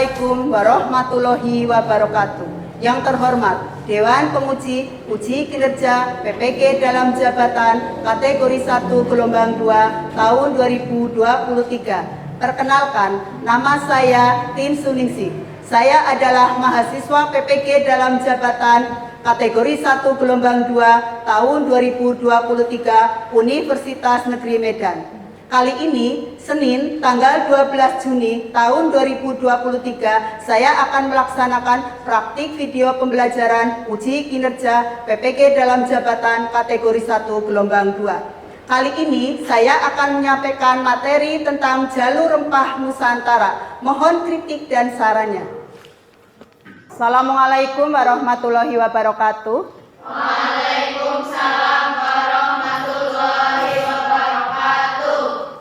Assalamualaikum warahmatullahi wabarakatuh. Yang terhormat Dewan Penguji Uji Kinerja PPG dalam jabatan kategori 1 gelombang 2 tahun 2023. Perkenalkan, nama saya Tin Suningsih. Saya adalah mahasiswa PPG dalam jabatan kategori 1 gelombang 2 tahun 2023 Universitas Negeri Medan. Kali ini, Senin, tanggal 12 Juni tahun 2023, saya akan melaksanakan praktik video pembelajaran uji kinerja PPG dalam jabatan kategori 1 gelombang 2. Kali ini, saya akan menyampaikan materi tentang jalur rempah Nusantara. Mohon kritik dan sarannya. Assalamualaikum warahmatullahi wabarakatuh. Waalaikumsalam warahmatullahi wabarakatuh.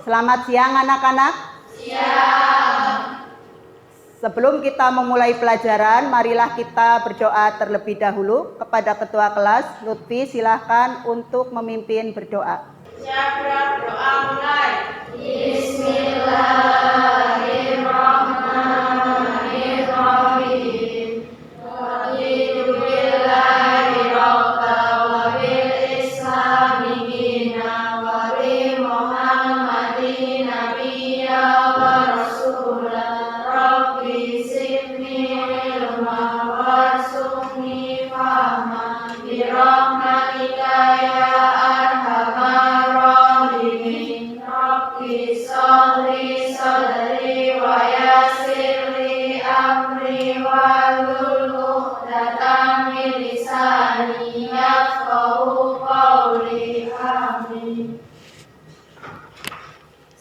Selamat siang anak-anak. Siang. Sebelum kita memulai pelajaran, marilah kita berdoa terlebih dahulu. Kepada Ketua Kelas, Lutfi silahkan untuk memimpin berdoa. Siap, doa mulai. Bismillahirrahmanirrahim.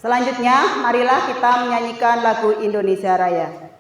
Selanjutnya, marilah kita menyanyikan lagu Indonesia Raya.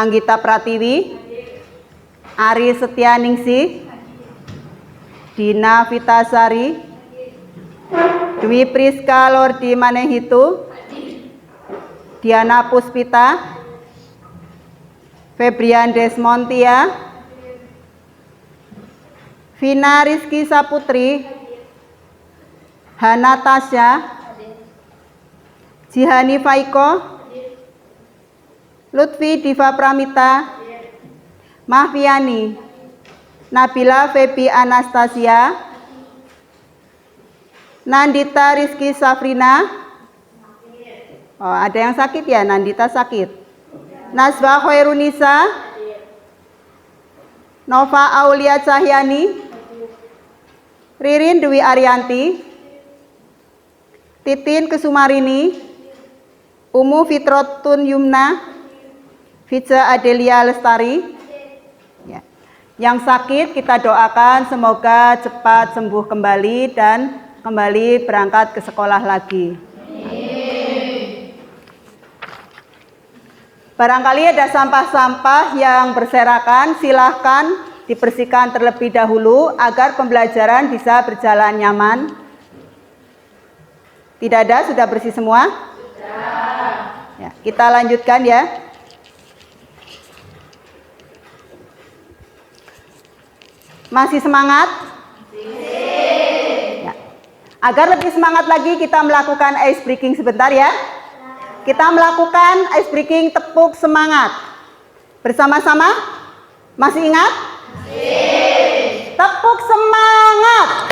Anggita Pratiwi, Ari Setianingsih, Dina Vitasari, Dwi Priska Lordi Manehitu, Diana Puspita, Febrian Desmontia, Vina Rizky Saputri, Hana Tasya, Jihani Faiko, Lutfi Diva Pramita, Mahviani, Nabila Febi Anastasia, Nandita Rizky Safrina. Oh, ada yang sakit ya? Nandita sakit. Nazwa Khairunisa, Nova Aulia Cahyani, Ririn Dwi Arianti, Titin Kesumarini, Umu Fitrotun Yumna, Fija Adelia Lestari. Ya. Yang sakit kita doakan semoga cepat sembuh kembali dan kembali berangkat ke sekolah lagi. Barangkali ada sampah-sampah yang berserakan, silahkan dibersihkan terlebih dahulu agar pembelajaran bisa berjalan nyaman. Tidak ada, sudah bersih semua? Sudah. Ya, kita lanjutkan ya. Masih semangat? Ya. Agar lebih semangat lagi kita melakukan ice breaking sebentar ya. Kita melakukan ice breaking tepuk semangat. Bersama-sama? Masih ingat? Tepuk semangat.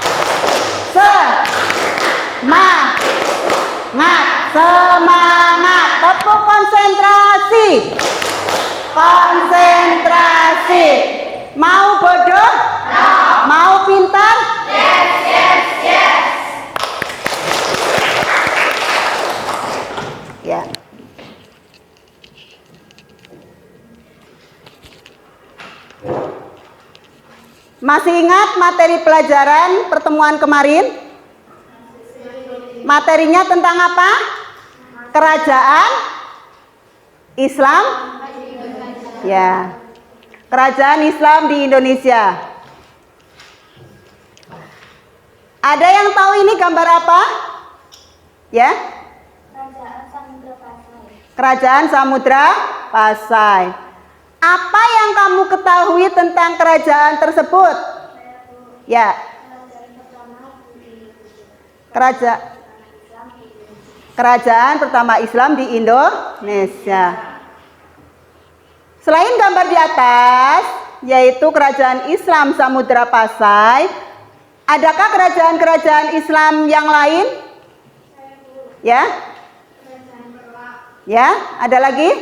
Semangat. Tepuk konsentrasi. Konsentrasi. Mau bodoh? No. Mau pintar? Yes. Ya. Masih ingat materi pelajaran pertemuan kemarin? Materinya tentang apa? Kerajaan Islam? Ya. Kerajaan Islam di Indonesia. Ada yang tahu ini gambar apa? Ya? Kerajaan Samudra Pasai. Apa yang kamu ketahui tentang kerajaan tersebut? Ya. Kerajaan pertama Islam di Indonesia. Selain gambar di atas, yaitu kerajaan Islam Samudra Pasai, adakah kerajaan-kerajaan Islam yang lain? Ya? Ya, ada lagi?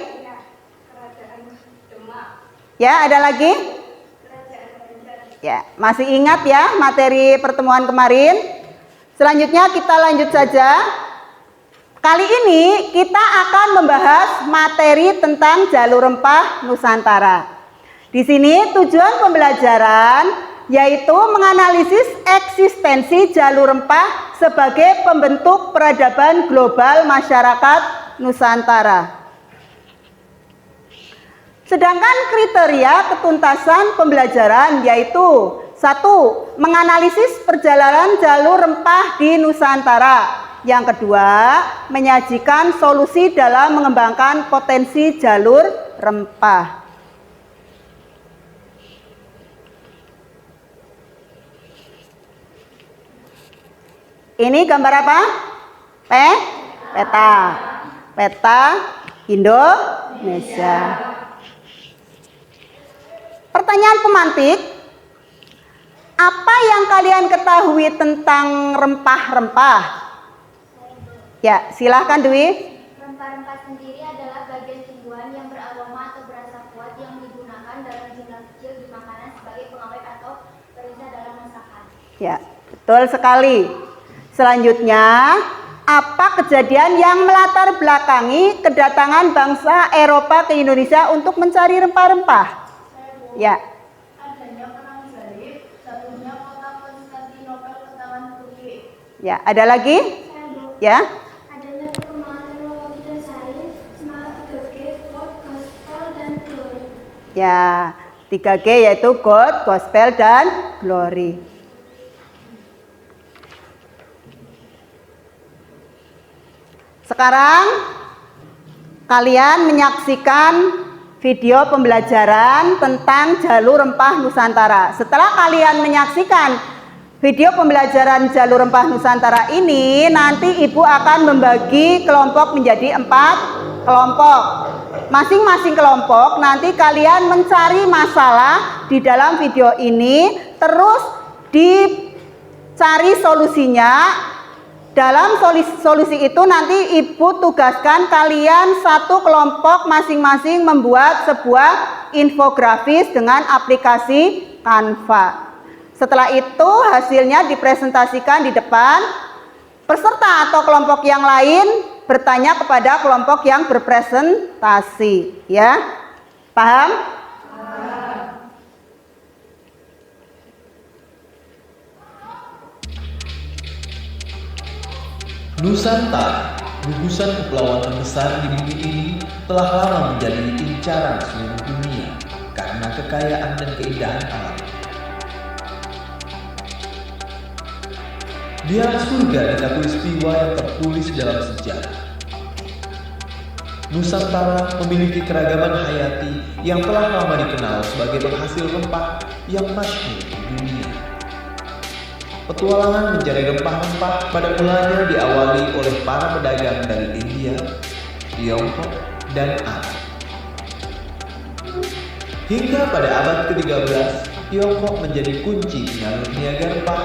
Ya, ada lagi? Ya, masih ingat ya materi pertemuan kemarin? Selanjutnya kita lanjut saja. Kali ini kita akan membahas materi tentang jalur rempah Nusantara. Di sini tujuan pembelajaran yaitu menganalisis eksistensi jalur rempah sebagai pembentuk peradaban global masyarakat Nusantara. Sedangkan kriteria ketuntasan pembelajaran yaitu 1. Menganalisis perjalanan jalur rempah di Nusantara. Yang kedua, menyajikan solusi dalam mengembangkan potensi jalur rempah. Ini gambar apa? Peta. Peta Indonesia. Pertanyaan pemantik, apa yang kalian ketahui tentang rempah-rempah? Ya, silahkan Dwi. Rempah-rempah sendiri adalah bagian tumbuhan yang beraroma atau berasa kuat yang digunakan dalam jumlah kecil di makanan sebagai pengawet atau perisai dalam masakan. Ya, betul sekali. Selanjutnya, apa kejadian yang melatar belakangi kedatangan bangsa Eropa ke Indonesia untuk mencari rempah-rempah? Ya. Adanya perang salib, jatuhnya kota Konstantinopel ke tangan Turki. Ya, ada lagi? Ya. Adanya perkembangan teknologi dan sains, semangat 3G, God, Gospel, dan Glory. Ya, 3G yaitu God, Gospel, dan Glory. Sekarang kalian menyaksikan video pembelajaran tentang jalur rempah Nusantara. Setelah kalian menyaksikan video pembelajaran jalur rempah Nusantara ini, nanti Ibu akan membagi kelompok menjadi 4 kelompok. Masing-masing kelompok nanti kalian mencari masalah di dalam video ini, terus dicari solusinya. Dalam solusi itu nanti Ibu tugaskan kalian satu kelompok masing-masing membuat sebuah infografis dengan aplikasi Canva. Setelah itu hasilnya dipresentasikan di depan. Peserta atau kelompok yang lain bertanya kepada kelompok yang berpresentasi, ya. Paham? Nusantara Gugusan kepulauan terbesar di bumi ini telah lama menjadi incaran seluruh dunia karena kekayaan dan keindahan alam. Dialah surga di khatulistiwa yang tertulis dalam sejarah. Nusantara memiliki keragaman hayati yang telah lama dikenal sebagai penghasil rempah yang masyhur di dunia. Petualangan mencari rempah-rempah pada mulanya diawali oleh para pedagang dari India, Tiongkok, dan Arab. Hingga pada abad ke-13, Tiongkok menjadi kunci penyalur niaga rempah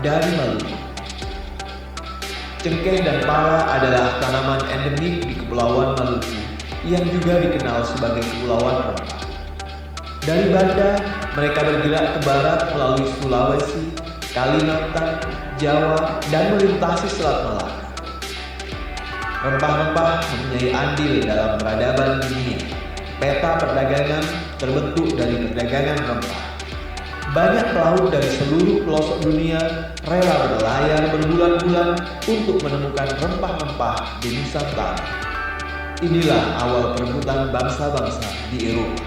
dari Maluku. Cengkeh dan pala adalah tanaman endemik di Kepulauan Maluku yang juga dikenal sebagai Kepulauan Rempah. Dari Banda, mereka bergerak ke barat melalui Sulawesi, Kalimantan, Jawa, dan melintasi Selat Malaka. Rempah-rempah mempunyai andil dalam peradaban dunia. Peta perdagangan terbentuk dari perdagangan rempah. Banyak pelaut dari seluruh pelosok dunia rela berlayar berbulan-bulan untuk menemukan rempah-rempah di Nusantara. Inilah awal perebutan bangsa-bangsa di Eropa.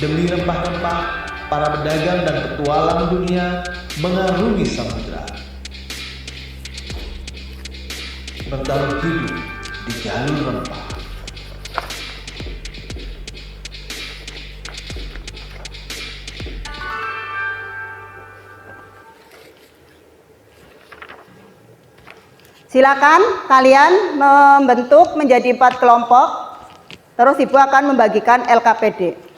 Demi rempah-rempah, para pedagang dan petualang dunia mengarungi samudera. Bertaruh hidup di jalur rempah. Silakan kalian membentuk menjadi 4 kelompok. Terus Ibu akan membagikan LKPD.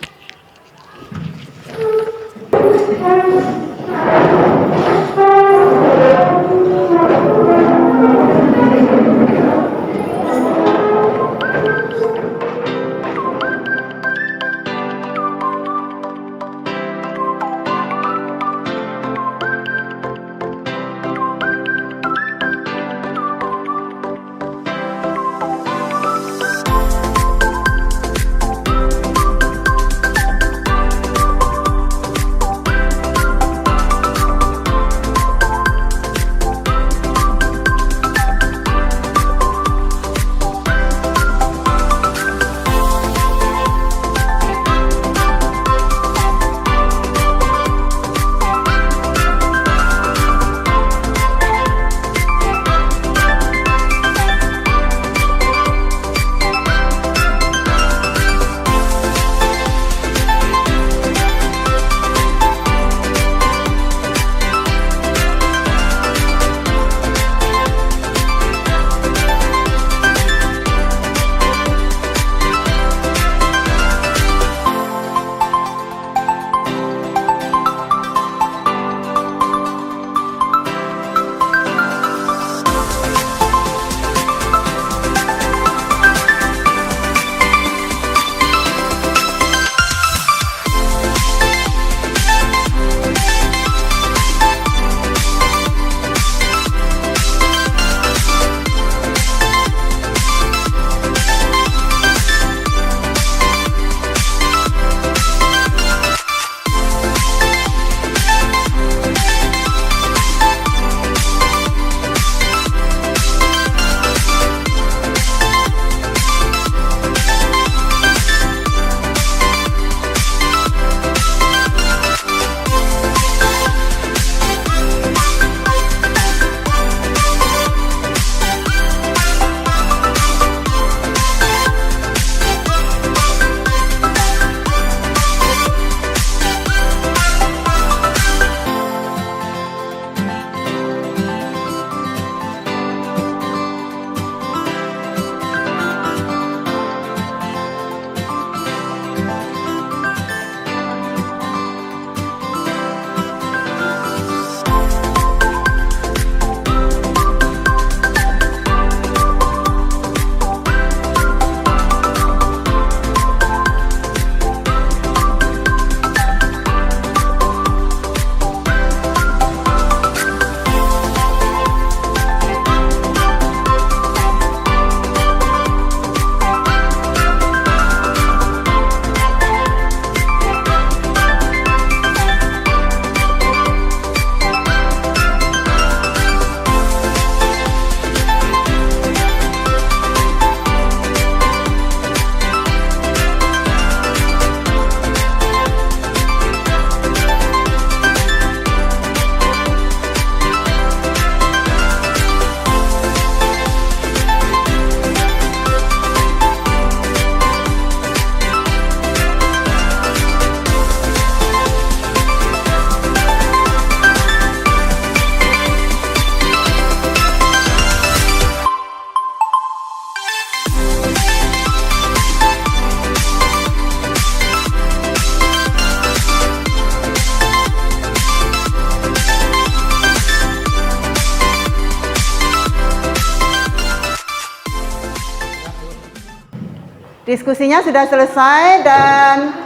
Diskusinya sudah selesai dan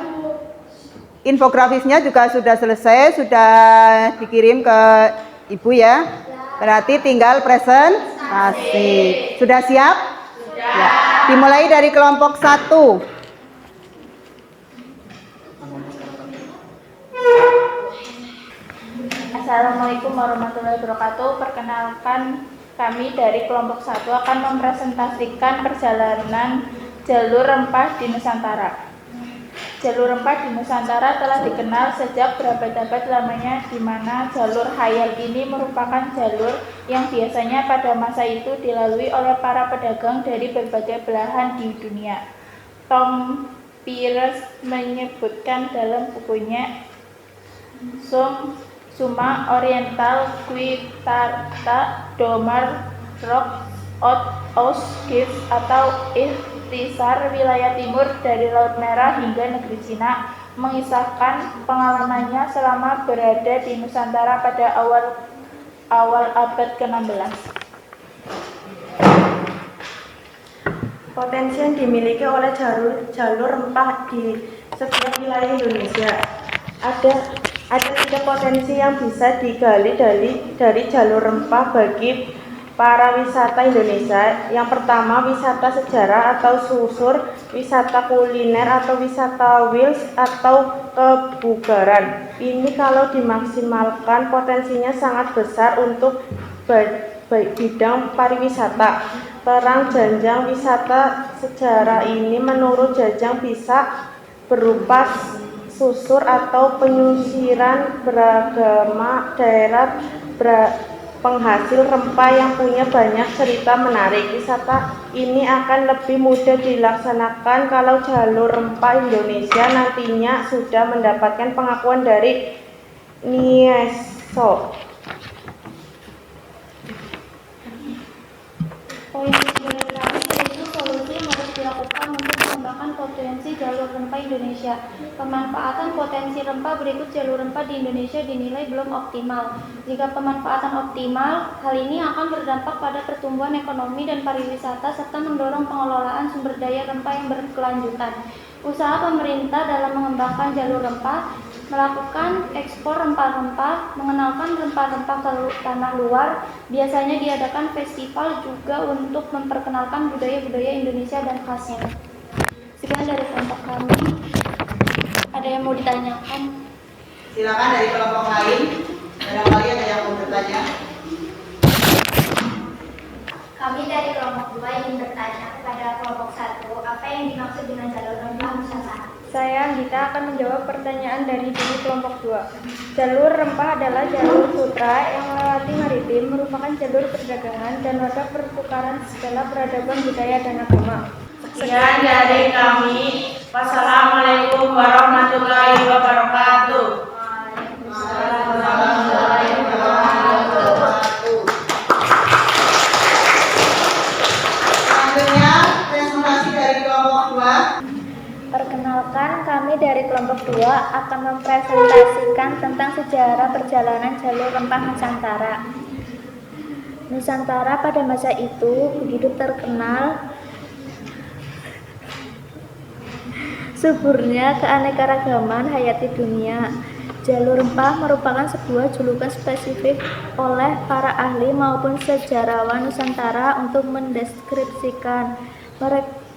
infografisnya juga sudah selesai, sudah dikirim ke Ibu ya. Berarti tinggal presentasi. Sudah siap? Sudah. Ya. Dimulai dari kelompok 1. Assalamualaikum warahmatullahi wabarakatuh. Perkenalkan, kami dari kelompok 1 akan mempresentasikan perjalanan jalur rempah di Nusantara. Jalur rempah di Nusantara telah dikenal sejak berabad-abad lamanya, di mana jalur khayal ini merupakan jalur yang biasanya pada masa itu dilalui oleh para pedagang dari berbagai belahan di dunia. Tom Peirce menyebutkan dalam bukunya Summa Oriental qui tarta domar rock aus Gift atau Ikhtisar Wilayah Timur dari Laut Merah hingga negeri Cina, mengisahkan pengalamannya selama berada di Nusantara pada awal abad ke-16. Potensi yang dimiliki oleh jalur rempah di setiap wilayah Indonesia. Ada 3 potensi yang bisa digali dari jalur rempah bagi para wisata Indonesia. Yang pertama, wisata sejarah atau susur, wisata kuliner atau wisata wils atau kebugaran. Ini kalau dimaksimalkan potensinya sangat besar untuk bidang pariwisata. Terang janjang wisata sejarah ini menurut Jajang bisa berupa susur atau penyusiran beragama daerah penghasil rempah yang punya banyak cerita menarik. Wisata ini akan lebih mudah dilaksanakan kalau jalur rempah Indonesia nantinya sudah mendapatkan pengakuan dari UNESCO. Poin kami yaitu solusi yang harus dilakukan untuk mengembangkan potensi jalur rempah Indonesia. Pemanfaatan potensi rempah berikut. Jalur rempah di Indonesia dinilai belum optimal. Jika pemanfaatan optimal, hal ini akan berdampak pada pertumbuhan ekonomi dan pariwisata serta mendorong pengelolaan sumber daya rempah yang berkelanjutan. Usaha pemerintah dalam mengembangkan jalur rempah, melakukan ekspor rempah-rempah, mengenalkan rempah-rempah ke tanah luar, biasanya diadakan festival juga untuk memperkenalkan budaya-budaya Indonesia dan khasnya. Sekian dari kelompok kami. Ada yang mau ditanyakan? Silakan dari kelompok lain. Barangkali ada yang mau bertanya. Kami dari kelompok 2 ingin bertanya kepada kelompok 1, apa yang dimaksud dengan jalur rempah Nusantara? Saya, Gita, akan menjawab pertanyaan dari kelompok 2. Jalur rempah adalah jalur sutra yang melewati maritim, merupakan jalur perdagangan dan wadah pertukaran segala peradaban budaya dan agama. Sekian dari kami. Wassalamualaikum warahmatullahi wabarakatuh. Selanjutnya presentasi dari kelompok 2. Perkenalkan, kami dari kelompok 2 akan mempresentasikan tentang sejarah perjalanan jalur rempah Nusantara. Nusantara pada masa itu begitu terkenal suburnya keanekaragaman hayati dunia. Jalur rempah merupakan sebuah julukan spesifik oleh para ahli maupun sejarawan Nusantara untuk mendeskripsikan,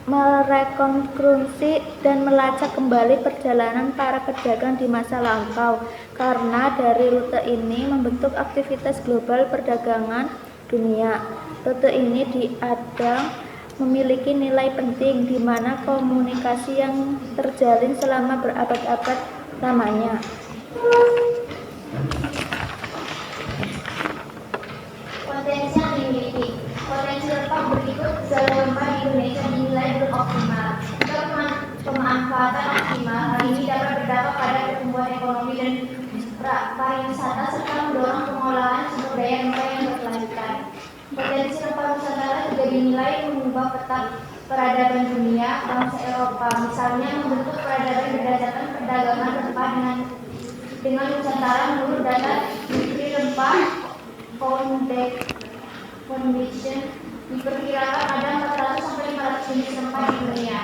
merekonstruksi dan melacak kembali perjalanan para pedagang di masa lampau, karena dari rute ini membentuk aktivitas global perdagangan dunia. Rute ini diadang memiliki nilai penting di mana komunikasi yang terjalin selama berabad-abad lamanya. Potensi yang dimiliki. Potensi rempah berikut. Jalur rempah di Indonesia dinilai belum optimal. Jika pemanfaatan optimal, hal ini dapat berdampak pada pertumbuhan ekonomi dan pariwisata serta mendorong pengelolaan sumber daya rempah yang berkelanjutan. Potensi rempah Nusantara juga dinilai mengubah peta peradaban dunia bangsa Eropa, misalnya membentuk peradaban berdasarkan perdagangan rempah dengan Nusantara. Menurut data Industri Rempah Foundation, diperkirakan ada 400 sampai 500 jenis rempah di dunia.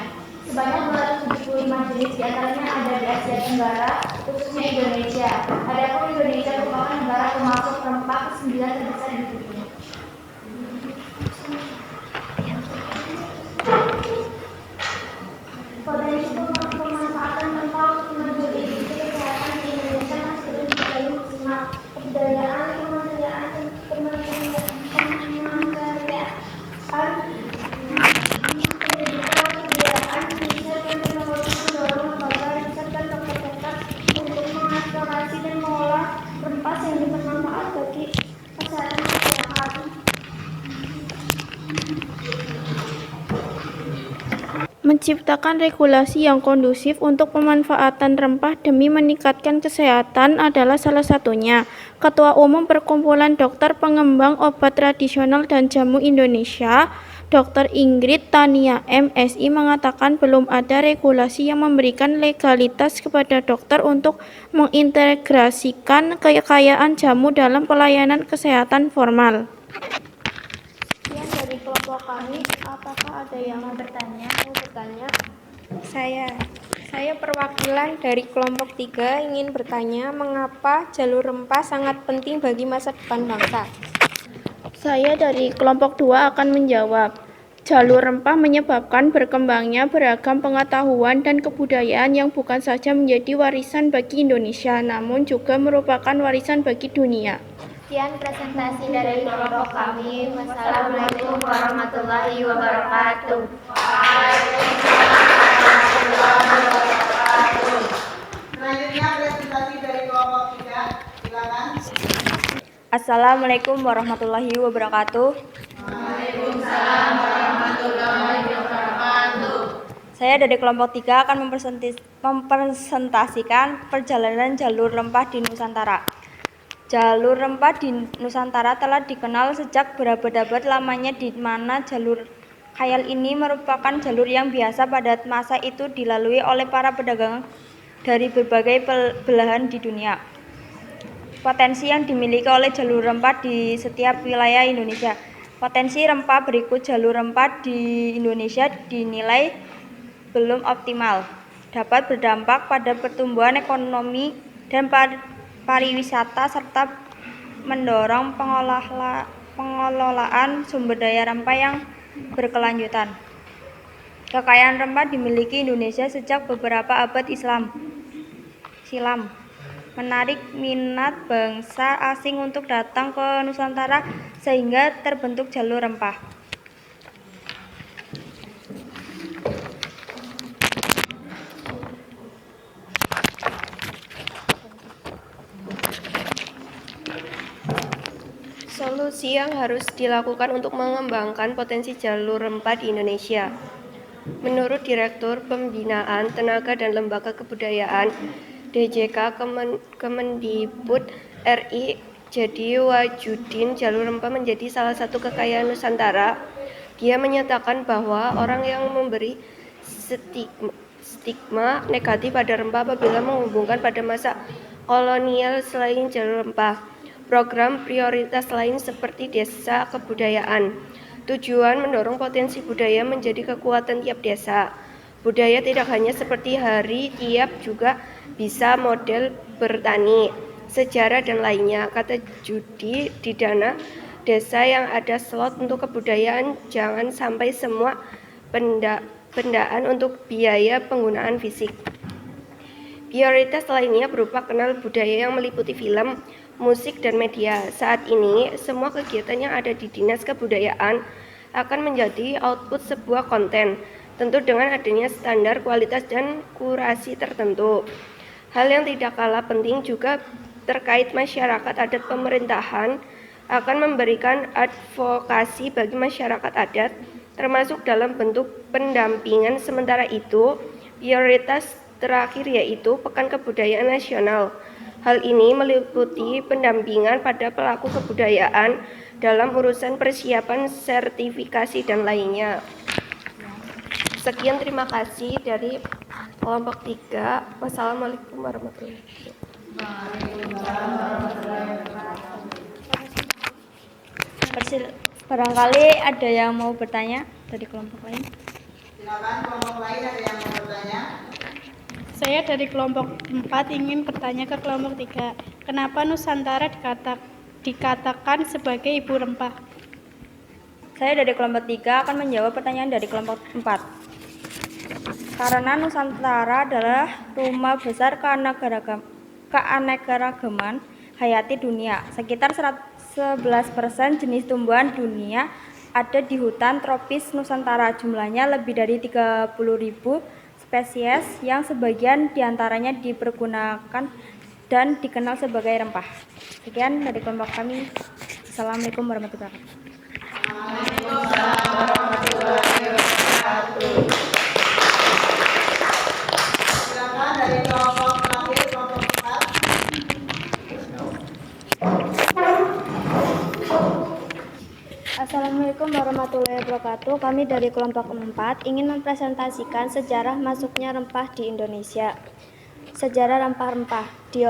Sebanyak 275 jenis, diantaranya ada di Asia Tenggara, khususnya Indonesia. Adapun Indonesia merupakan negara pemasok rempah ke-9 terbesar di dunia. Potensi pemanfaatan rempah untuk kemajuan industri kesehatan di Indonesia masih belum terlalu maksimal. Kebudayaan, kemanusiaan, yang bermanfaat bagi kesehatan masyarakat. Menciptakan regulasi yang kondusif untuk pemanfaatan rempah demi meningkatkan kesehatan adalah salah satunya. Ketua Umum Perkumpulan Dokter Pengembang Obat Tradisional dan Jamu Indonesia, Dr. Ingrid Tania MSI mengatakan belum ada regulasi yang memberikan legalitas kepada dokter untuk mengintegrasikan kekayaan jamu dalam pelayanan kesehatan formal. Sekian dari kelompok kami, apakah ada yang mau bertanya? Saya perwakilan dari kelompok 3 ingin bertanya mengapa jalur rempah sangat penting bagi masa depan bangsa. Saya dari kelompok 2 akan menjawab. Jalur rempah menyebabkan berkembangnya beragam pengetahuan dan kebudayaan yang bukan saja menjadi warisan bagi Indonesia, namun juga merupakan warisan bagi dunia. Sekian presentasi dari kelompok kami. Wassalamualaikum warahmatullahi wabarakatuh. Selanjutnya presentasi dari kelompok 3. Silakan. Assalamualaikum warahmatullahi wabarakatuh. Saya dari kelompok 3 akan mempresentasikan perjalanan jalur rempah di Nusantara. Jalur rempah di Nusantara telah dikenal sejak berabad-abad lamanya, di mana jalur khayal ini merupakan jalur yang biasa pada masa itu dilalui oleh para pedagang dari berbagai belahan di dunia. Potensi yang dimiliki oleh jalur rempah di setiap wilayah Indonesia. Potensi rempah berikut. Jalur rempah di Indonesia dinilai belum optimal, dapat berdampak pada pertumbuhan ekonomi dan pariwisata serta mendorong pengelolaan sumber daya rempah yang berkelanjutan. Kekayaan rempah dimiliki Indonesia sejak beberapa abad silam, menarik minat bangsa asing untuk datang ke Nusantara sehingga terbentuk jalur rempah. Solusi yang harus dilakukan untuk mengembangkan potensi jalur rempah di Indonesia. Menurut Direktur Pembinaan Tenaga dan Lembaga Kebudayaan DJK Kemendikbud RI Jadi Wajudin, jalur rempah menjadi salah satu kekayaan Nusantara. Dia menyatakan bahwa orang yang memberi stigma negatif pada rempah apabila menghubungkan pada masa kolonial selain jalur rempah. Program prioritas lain seperti desa kebudayaan. Tujuan mendorong potensi budaya menjadi kekuatan tiap desa. Budaya tidak hanya seperti hari tiap, juga bisa model bertani, sejarah dan lainnya. Kata Judi di dana desa yang ada slot untuk kebudayaan, jangan sampai semua pendaan untuk biaya penggunaan fisik. Prioritas lainnya berupa kenal budaya yang meliputi film, musik, dan media. Saat ini, semua kegiatan yang ada di Dinas Kebudayaan akan menjadi output sebuah konten, tentu dengan adanya standar kualitas dan kurasi tertentu. Hal yang tidak kalah penting juga terkait masyarakat adat. Pemerintahan akan memberikan advokasi bagi masyarakat adat, termasuk dalam bentuk pendampingan. Sementara itu, prioritas terakhir yaitu Pekan Kebudayaan Nasional. Hal ini meliputi pendampingan pada pelaku kebudayaan dalam urusan persiapan sertifikasi dan lainnya. Sekian, terima kasih dari kelompok 3. Wassalamualaikum warahmatullahi Barangkali ada yang mau bertanya dari kelompok lain. Silakan kelompok lain ada yang mau bertanya? Saya dari kelompok 4 ingin bertanya ke kelompok 3. Kenapa Nusantara dikatakan sebagai ibu rempah? Saya dari kelompok 3 akan menjawab pertanyaan dari kelompok 4. Karena Nusantara adalah rumah besar keanekaragaman hayati dunia. Sekitar 11% jenis tumbuhan dunia ada di hutan tropis Nusantara. Jumlahnya lebih dari 30.000 spesies yang sebagian diantaranya dipergunakan dan dikenal sebagai rempah. Sekian dari kelompok kami. Assalamualaikum warahmatullahi wabarakatuh. Silakan dari kelompok terakhir, kelompok 4. Assalamualaikum warahmatullahi wabarakatuh. Kami dari kelompok 4 ingin mempresentasikan sejarah masuknya rempah di Indonesia. Sejarah rempah-rempah di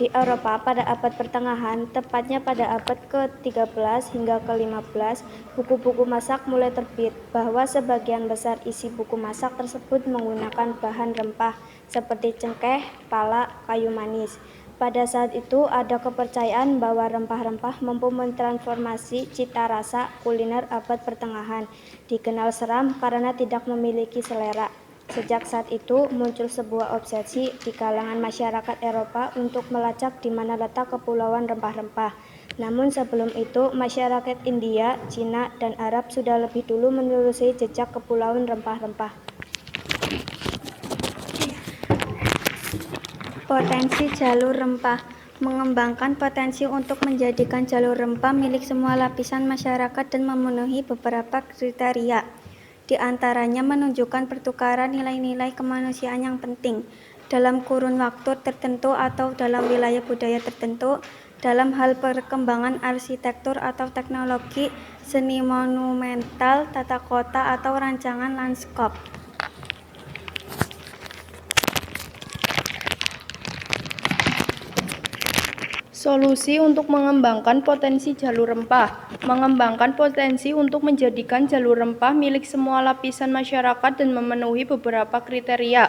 Eropa pada abad pertengahan, tepatnya pada abad ke-13 hingga ke-15, buku-buku masak mulai terbit, bahwa sebagian besar isi buku masak tersebut menggunakan bahan rempah seperti cengkeh, pala, kayu manis. Pada saat itu ada kepercayaan bahwa rempah-rempah mampu mentransformasi cita rasa kuliner abad pertengahan, dikenal seram karena tidak memiliki selera. Sejak saat itu muncul sebuah obsesi di kalangan masyarakat Eropa untuk melacak di mana letak kepulauan rempah-rempah. Namun sebelum itu masyarakat India, Cina, dan Arab sudah lebih dulu menelusuri jejak kepulauan rempah-rempah. Potensi jalur rempah. Mengembangkan potensi untuk menjadikan jalur rempah milik semua lapisan masyarakat dan memenuhi beberapa kriteria. Di antaranya menunjukkan pertukaran nilai-nilai kemanusiaan yang penting dalam kurun waktu tertentu atau dalam wilayah budaya tertentu, dalam hal perkembangan arsitektur atau teknologi, seni monumental, tata kota, atau rancangan lanskap. Solusi untuk mengembangkan potensi jalur rempah. Mengembangkan potensi untuk menjadikan jalur rempah milik semua lapisan masyarakat dan memenuhi beberapa kriteria.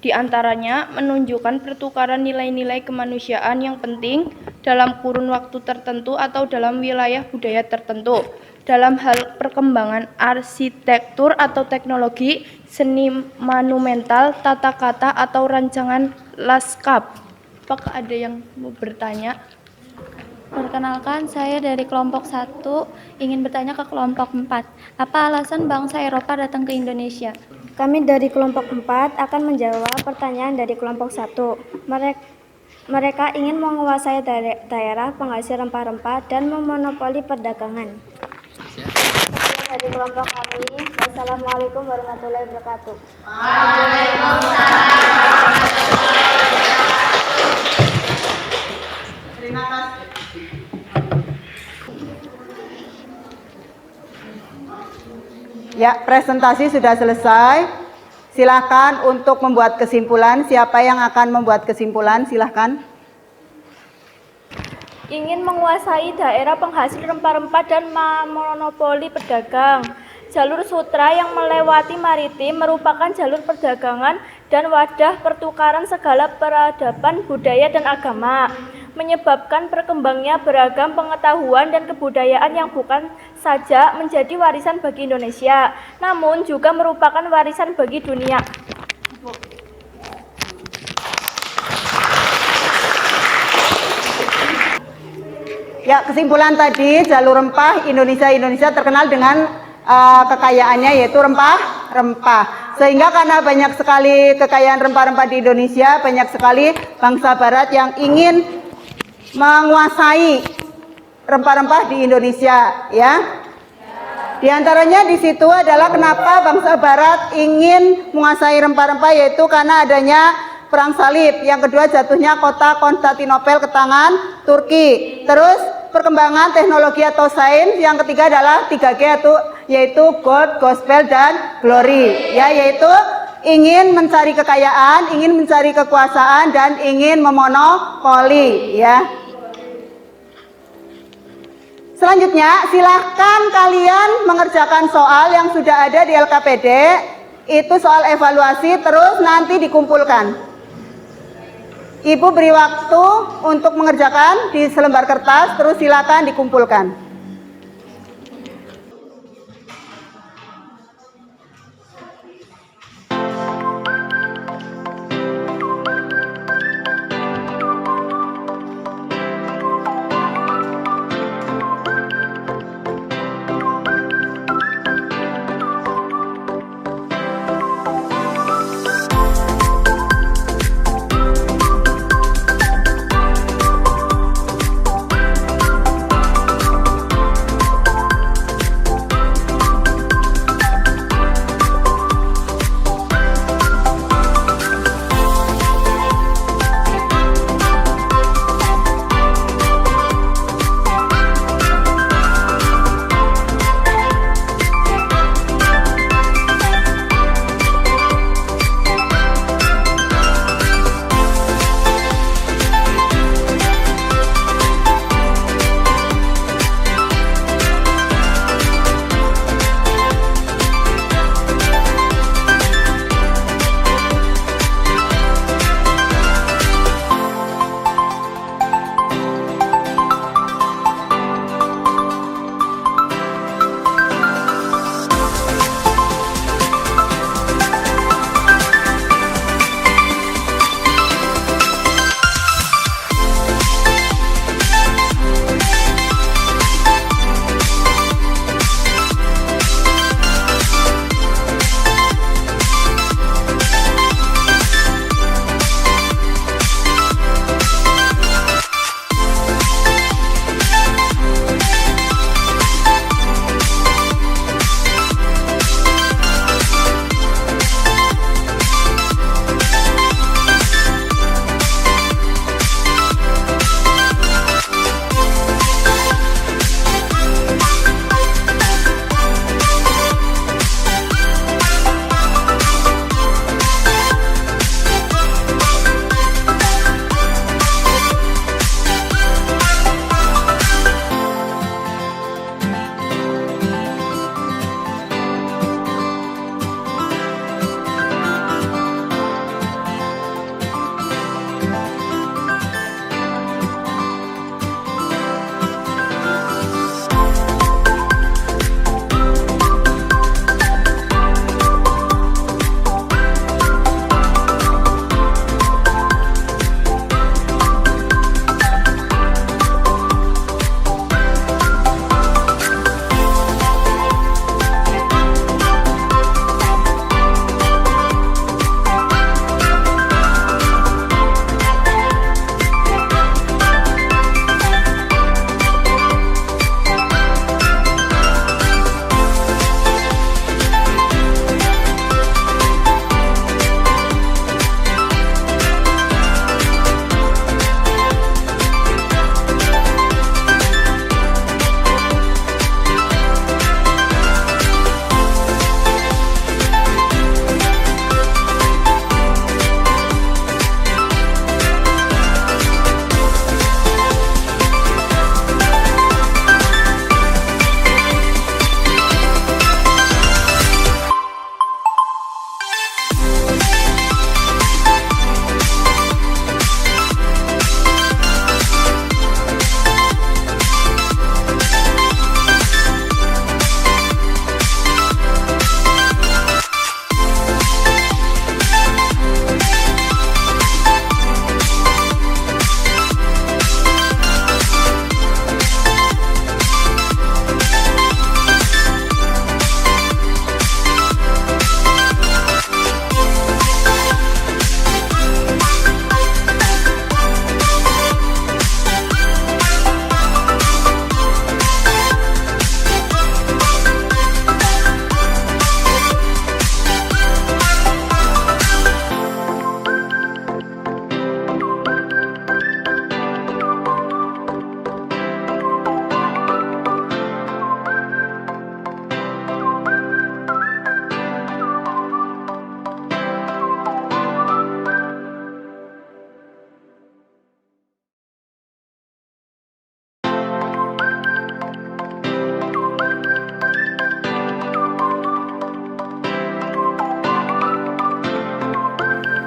Di antaranya, menunjukkan pertukaran nilai-nilai kemanusiaan yang penting dalam kurun waktu tertentu atau dalam wilayah budaya tertentu. Dalam hal perkembangan arsitektur atau teknologi, seni monumental, tata kota, atau rancangan lanskap. Apakah ada yang mau bertanya? Perkenalkan, saya dari kelompok 1 ingin bertanya ke kelompok 4. Apa alasan bangsa Eropa datang ke Indonesia? Kami dari kelompok 4 akan menjawab pertanyaan dari kelompok 1. Mereka ingin menguasai daerah penghasil rempah-rempah dan memonopoli perdagangan. Dari kelompok kami, Wassalamualaikum warahmatullahi wabarakatuh. Terima kasih. Ya, presentasi sudah selesai. Silakan untuk membuat kesimpulan. Siapa yang akan membuat kesimpulan? Silakan. Ingin menguasai daerah penghasil rempah-rempah dan memonopoli pedagang. Jalur sutra yang melewati maritim merupakan jalur perdagangan dan wadah pertukaran segala peradaban budaya dan agama, menyebabkan berkembangnya beragam pengetahuan dan kebudayaan yang bukan saja menjadi warisan bagi Indonesia, namun juga merupakan warisan bagi dunia. Ya, kesimpulan tadi, jalur rempah Indonesia terkenal dengan kekayaannya yaitu rempah-rempah. Sehingga karena banyak sekali kekayaan rempah-rempah di Indonesia, banyak sekali bangsa barat yang ingin menguasai rempah-rempah di Indonesia, ya. Di antaranya di situ adalah kenapa bangsa barat ingin menguasai rempah-rempah, yaitu karena adanya perang salib. Yang kedua, jatuhnya kota Konstantinopel ke tangan Turki. Terus perkembangan teknologi atau sains. Yang ketiga adalah 3G yaitu God, Gospel, dan Glory. Ya, yaitu ingin mencari kekayaan, ingin mencari kekuasaan, dan ingin memonopoli. Ya. Selanjutnya, silahkan kalian mengerjakan soal yang sudah ada di LKPD. Itu soal evaluasi, terus nanti dikumpulkan. Ibu beri waktu untuk mengerjakan di selembar kertas, terus silakan dikumpulkan.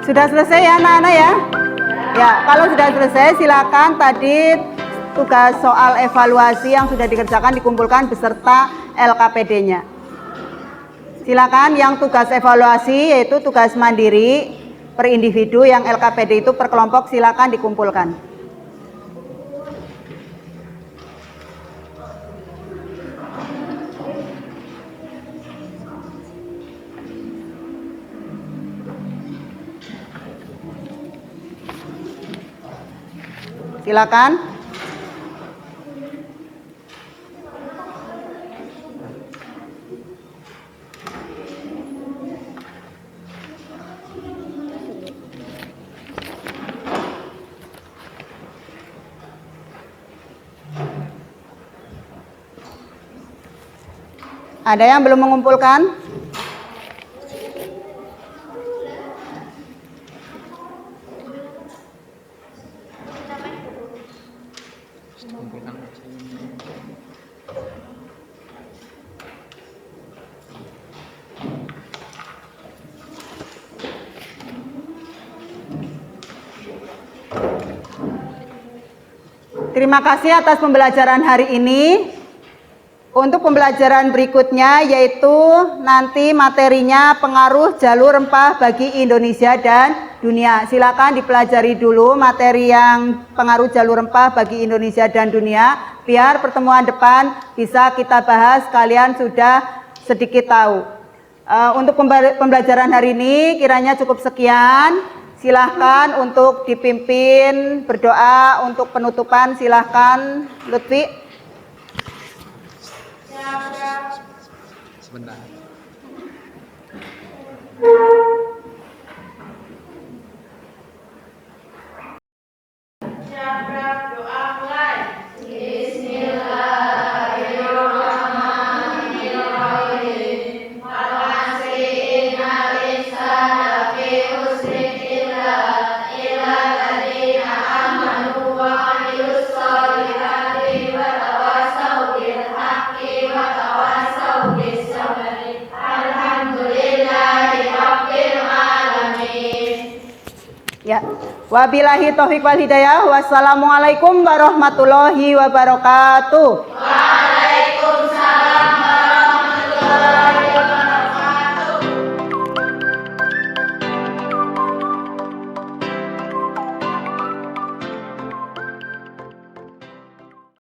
Sudah selesai ya anak-anak ya? Ya, kalau sudah selesai silakan tadi tugas soal evaluasi yang sudah dikerjakan dikumpulkan beserta LKPD-nya. Silakan yang tugas evaluasi yaitu tugas mandiri per individu, yang LKPD itu per kelompok, silakan dikumpulkan. Silakan. Ada yang belum mengumpulkan? Terima kasih atas pembelajaran hari ini. Untuk pembelajaran berikutnya yaitu nanti materinya pengaruh jalur rempah bagi Indonesia dan dunia. Silakan dipelajari dulu materi yang pengaruh jalur rempah bagi Indonesia dan dunia, biar pertemuan depan bisa kita bahas, kalian sudah sedikit tahu. Untuk pembelajaran hari ini kiranya cukup sekian. Silahkan untuk dipimpin berdoa untuk penutupan, silahkan Lutfi. Sebentar. Ya, wabillahi taufiq wal hidayah. Wassalamualaikum warahmatullahi wabarakatuh.